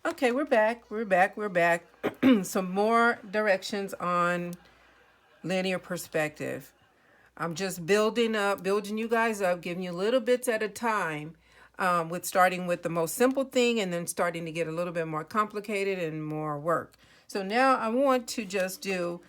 Okay, we're back. We're back. Some more directions on linear perspective. I'm just building you guys up, giving you little bits at a time, with starting with the most simple thing and then starting to get a little bit more complicated and more work. So now I want to just do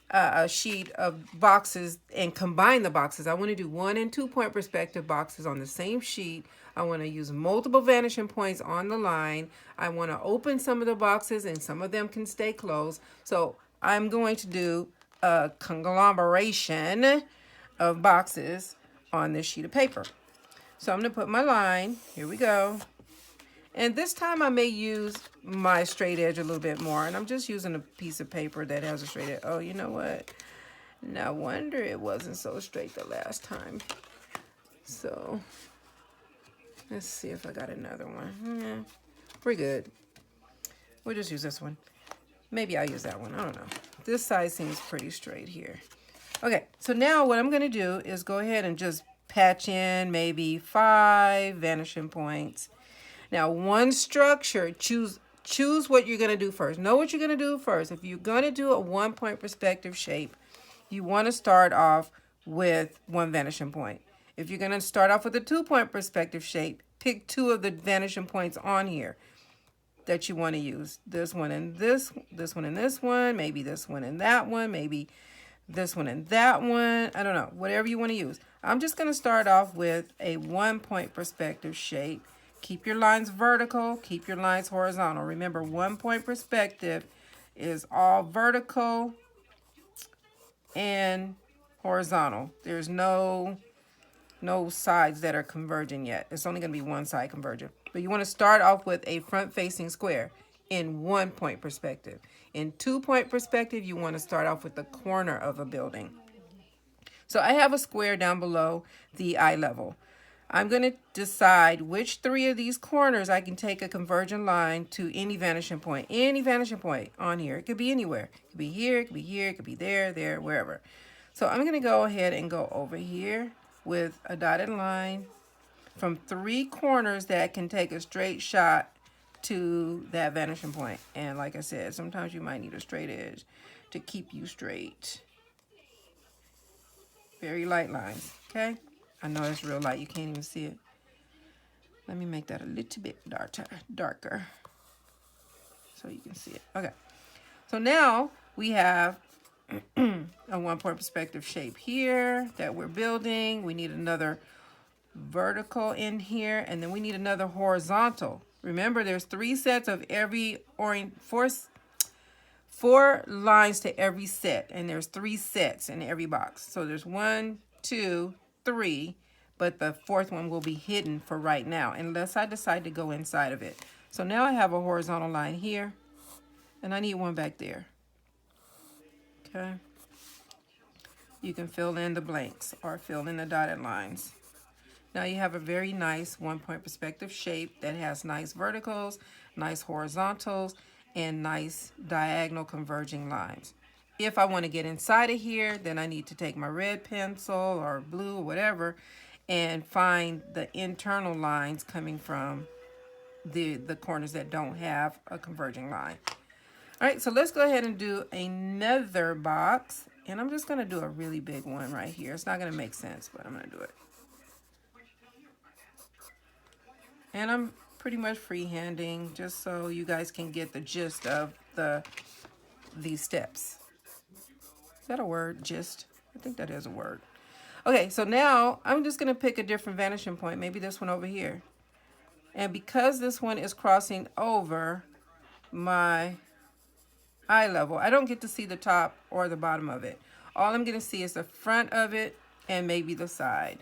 a sheet of boxes and combine the boxes. I want to do 1 and 2 point perspective boxes on the same sheet. I want to use multiple vanishing points on the line. I want to open some of the boxes and some of them can stay closed. So I'm going to do a conglomeration of boxes on this sheet of paper. So I'm going to put my line. Here we go. And this time I may use my straight edge a little bit more. And I'm just using a piece of paper that has a straight edge. Oh, you know what? No wonder it wasn't so straight the last time. So let's see if I got another one. We're good. We'll just use this one. Maybe I'll use that one. I don't know. This side seems pretty straight here. Okay, so now what I'm going to do is go ahead and just patch in maybe 5 vanishing points. Now, one structure, choose what you're going to do first. Know what you're going to do first. If you're going to do a 1 point perspective shape, you want to start off with 1 vanishing point. If you're going to start off with a 2 point perspective shape, pick 2 of the vanishing points on here that you want to use. This one and this one and this one, maybe this one and that one, maybe this one and that one. I don't know, whatever you want to use. I'm just going to start off with a 1 point perspective shape. Keep your lines vertical, keep your lines horizontal. Remember, 1 point perspective is all vertical and horizontal. There's no sides that are converging yet. It's only going to be one side converging. But you want to start off with a front-facing square in 1 point perspective. In 2 point perspective, you want to start off with the corner of a building. So I have a square down below the eye level. I'm going to decide which 3 of these corners I can take a convergent line to any vanishing point. Any vanishing point on here. It could be anywhere. It could be here, it could be here, it could be there, wherever. So I'm going to go ahead and go over here with a dotted line from 3 corners that can take a straight shot to that vanishing point. And like I said, sometimes you might need a straight edge to keep you straight. Very light lines, okay? I know it's real light. You can't even see it. Let me make that a little bit darker so you can see it. Okay. So now we have a 1 point perspective shape here that we're building. We need another vertical in here, and then we need another horizontal. Remember, there's 3 sets of every four lines to every set, and there's 3 sets in every box. So there's 1, 2, 3, but the 4th one will be hidden for right now unless I decide to go inside of it. So now I have a horizontal line here, and I need one back there. Okay. You can fill in the blanks or fill in the dotted lines. Now you have a very nice 1-point perspective shape that has nice verticals, nice horizontals, and nice diagonal converging lines. If I want to get inside of here, then I need to take my red pencil or blue or whatever and find the internal lines coming from the corners that don't have a converging line. All right, so let's go ahead and do another box. And I'm just going to do a really big one right here. It's not going to make sense, but I'm going to do it. And I'm pretty much freehanding just so you guys can get the gist of these steps. Is that a word, gist? I think that is a word. Okay, so now I'm just going to pick a different vanishing point, maybe this one over here. And because this one is crossing over my eye level, I don't get to see the top or the bottom of it. All I'm going to see is the front of it and maybe the side.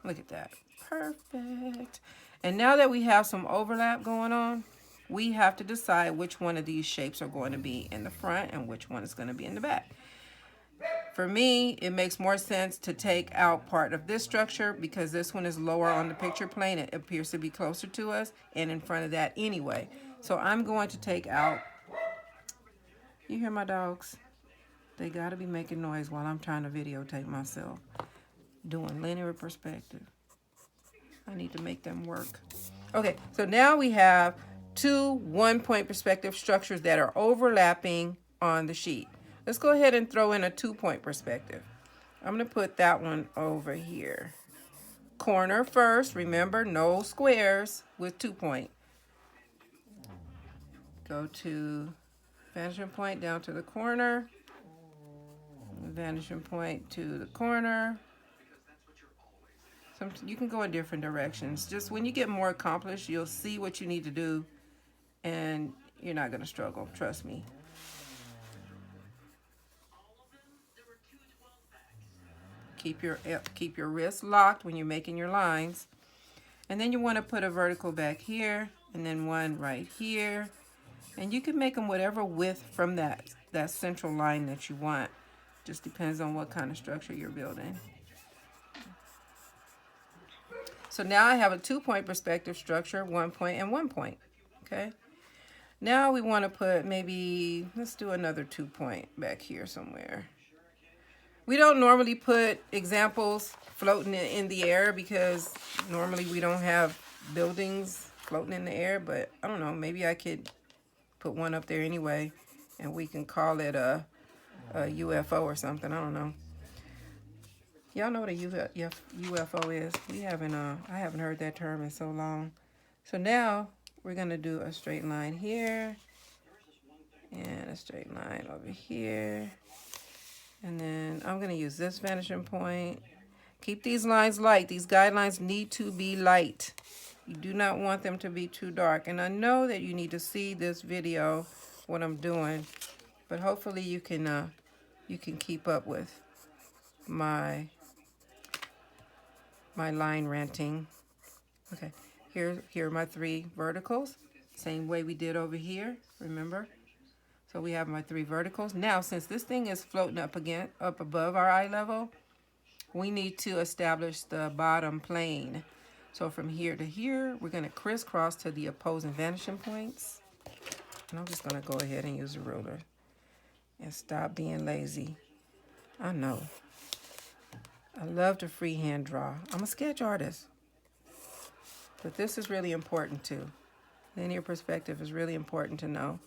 Look at that. Perfect. And now that we have some overlap going on, we have to decide which one of these shapes are going to be in the front and which one is going to be in the back. For me, it makes more sense to take out part of this structure because this one is lower on the picture plane. It appears to be closer to us and in front of that anyway. So I'm going to take out, you hear my dogs? They got to be making noise while I'm trying to videotape myself doing linear perspective. I need to make them work. Okay, so now we have two 1-point perspective structures that are overlapping on the sheet. Let's go ahead and throw in a 2-point perspective. I'm going to put that one over here. Corner first. Remember, no squares with 2-point. Go to vanishing point down to the corner. Vanishing point to the corner. You can go in different directions. Just when you get more accomplished, you'll see what you need to do, and you're not going to struggle. Trust me. Keep your wrist locked when you're making your lines. And then you want to put a vertical back here, and then one right here. And you can make them whatever width from that central line that you want. Just depends on what kind of structure you're building. So now I have a 2-point perspective structure, 1-point and 1-point. Okay. Now we want to put maybe, let's do another 2-point back here somewhere. We don't normally put examples floating in the air because normally we don't have buildings floating in the air, but I don't know, maybe I could put one up there anyway and we can call it a UFO or something. I don't know. Y'all know what a UFO is? I haven't heard that term in so long. So now we're going to do a straight line here and a straight line over here. And then I'm going to use this vanishing point. Keep these lines light. These guidelines need to be light. You do not want them to be too dark. And I know that you need to see this video, what I'm doing, but hopefully you can keep up with my line ranting. Okay, here are my 3 verticals. Same way we did over here, remember? So we have my 3 verticals. Now, since this thing is floating up above our eye level, we need to establish the bottom plane. So from here to here, we're going to crisscross to the opposing vanishing points. And I'm just going to go ahead and use a ruler and stop being lazy. I know. I love to freehand draw. I'm a sketch artist. But this is really important too. Linear perspective is really important to know.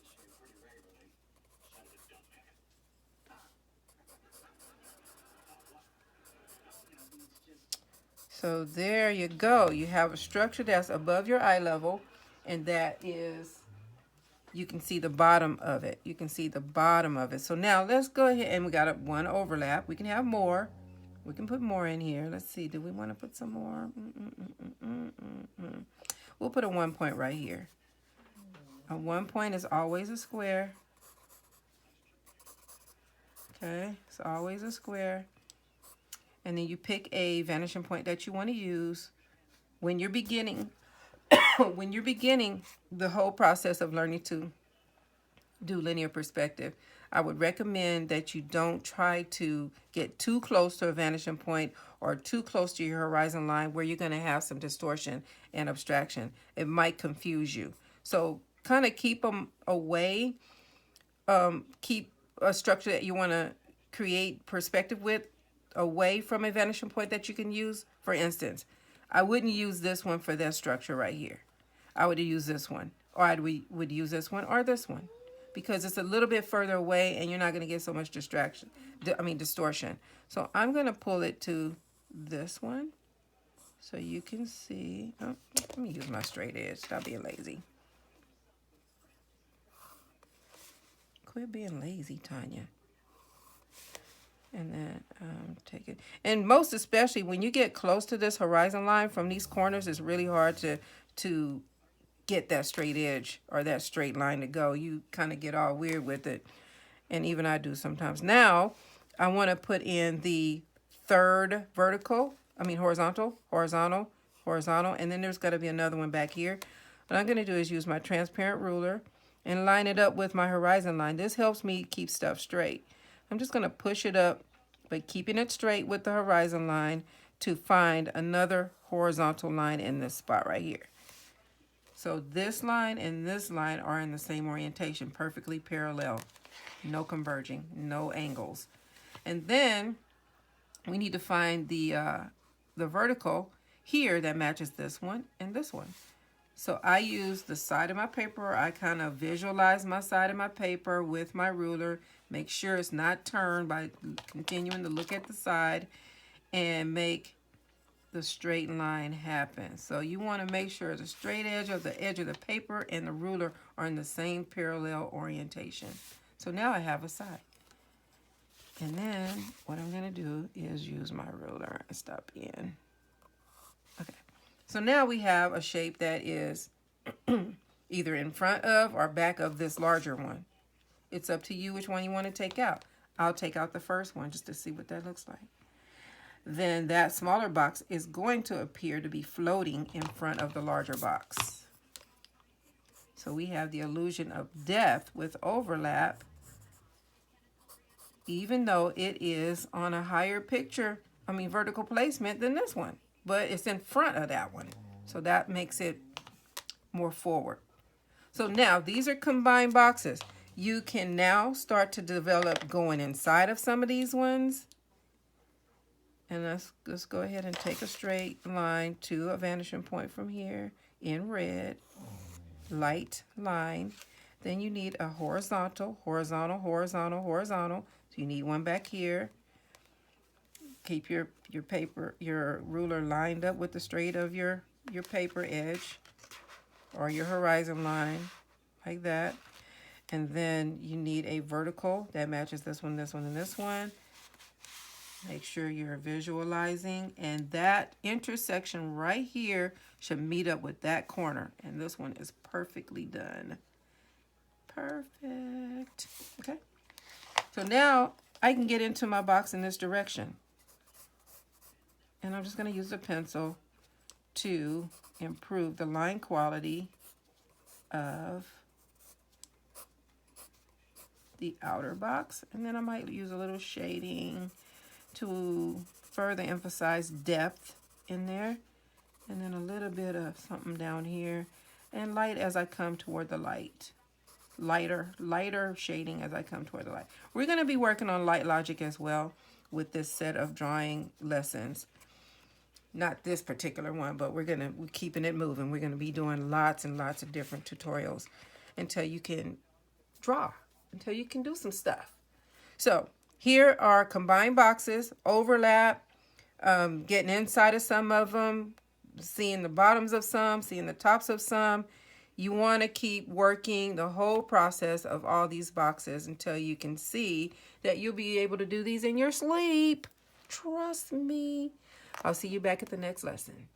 So there you go. You have a structure that's above your eye level, and that is, you can see the bottom of it. You can see the bottom of it. So now let's go ahead, and we got one overlap. We can have more. We can put more in here. Let's see. Do we want to put some more? We'll put a 1-point right here. A 1-point is always a square. Okay, it's always a square. And then you pick a vanishing point that you want to use when you're beginning. When you're beginning the whole process of learning to do linear perspective, I would recommend that you don't try to get too close to a vanishing point or too close to your horizon line where you're going to have some distortion and abstraction. It might confuse you. So kind of keep them away. Keep a structure that you want to create perspective with away from a vanishing point that you can use. For instance, I wouldn't use this one for that structure right here. I would use this one, or I would use this one or this one, because it's a little bit further away and you're not going to get so much distortion. So I'm going to pull it to this one so you can see. Oh, let me use my straight edge. Stop being lazy. Quit being lazy, Tanya. And then take it. And most especially when you get close to this horizon line from these corners, it's really hard to get that straight edge or that straight line to go. You kind of get all weird with it. And even I do sometimes. Now, I want to put in the 3rd horizontal. And then there's got to be another one back here. What I'm going to do is use my transparent ruler and line it up with my horizon line. This helps me keep stuff straight. I'm just going to push it up, but keeping it straight with the horizon line to find another horizontal line in this spot right here. So this line and this line are in the same orientation, perfectly parallel. No converging, no angles. And then we need to find the vertical here that matches this one and this one. So I use the side of my paper. I kind of visualize my side of my paper with my ruler. Make sure it's not turned by continuing to look at the side and make the straight line happen. So you want to make sure the straight edge of the paper and the ruler are in the same parallel orientation. So now I have a side. And then what I'm going to do is use my ruler and stop in. Okay. So now we have a shape that is either in front of or back of this larger one. It's up to you which one you want to take out. I'll take out the first one just to see what that looks like. Then that smaller box is going to appear to be floating in front of the larger box. So we have the illusion of depth with overlap, even though it is on a higher vertical placement than this one, but it's in front of that one. So that makes it more forward. So now these are combined boxes. You can now start to develop going inside of some of these ones. And let's go ahead and take a straight line to a vanishing point from here in red, light line. Then you need a horizontal. So you need one back here. Keep your ruler lined up with the straight of your paper edge or your horizon line, like that. And then you need a vertical that matches this one, and this one. Make sure you're visualizing, and that intersection right here should meet up with that corner. And this one is perfectly done. Perfect. Okay. So now I can get into my box in this direction. And I'm just going to use a pencil to improve the line quality of the outer box. And then I might use a little shading to further emphasize depth in there, and then a little bit of something down here, and light as I come toward the light. Lighter shading as I come toward the light. We're going to be working on light logic as well with this set of drawing lessons. Not this particular one, but we're keeping it moving. We're going to be doing lots and lots of different tutorials until you can draw, until you can do some stuff. So here are combined boxes, overlap, getting inside of some of them, seeing the bottoms of some, seeing the tops of some. You want to keep working the whole process of all these boxes until you can see that you'll be able to do these in your sleep. Trust me. I'll see you back at the next lesson.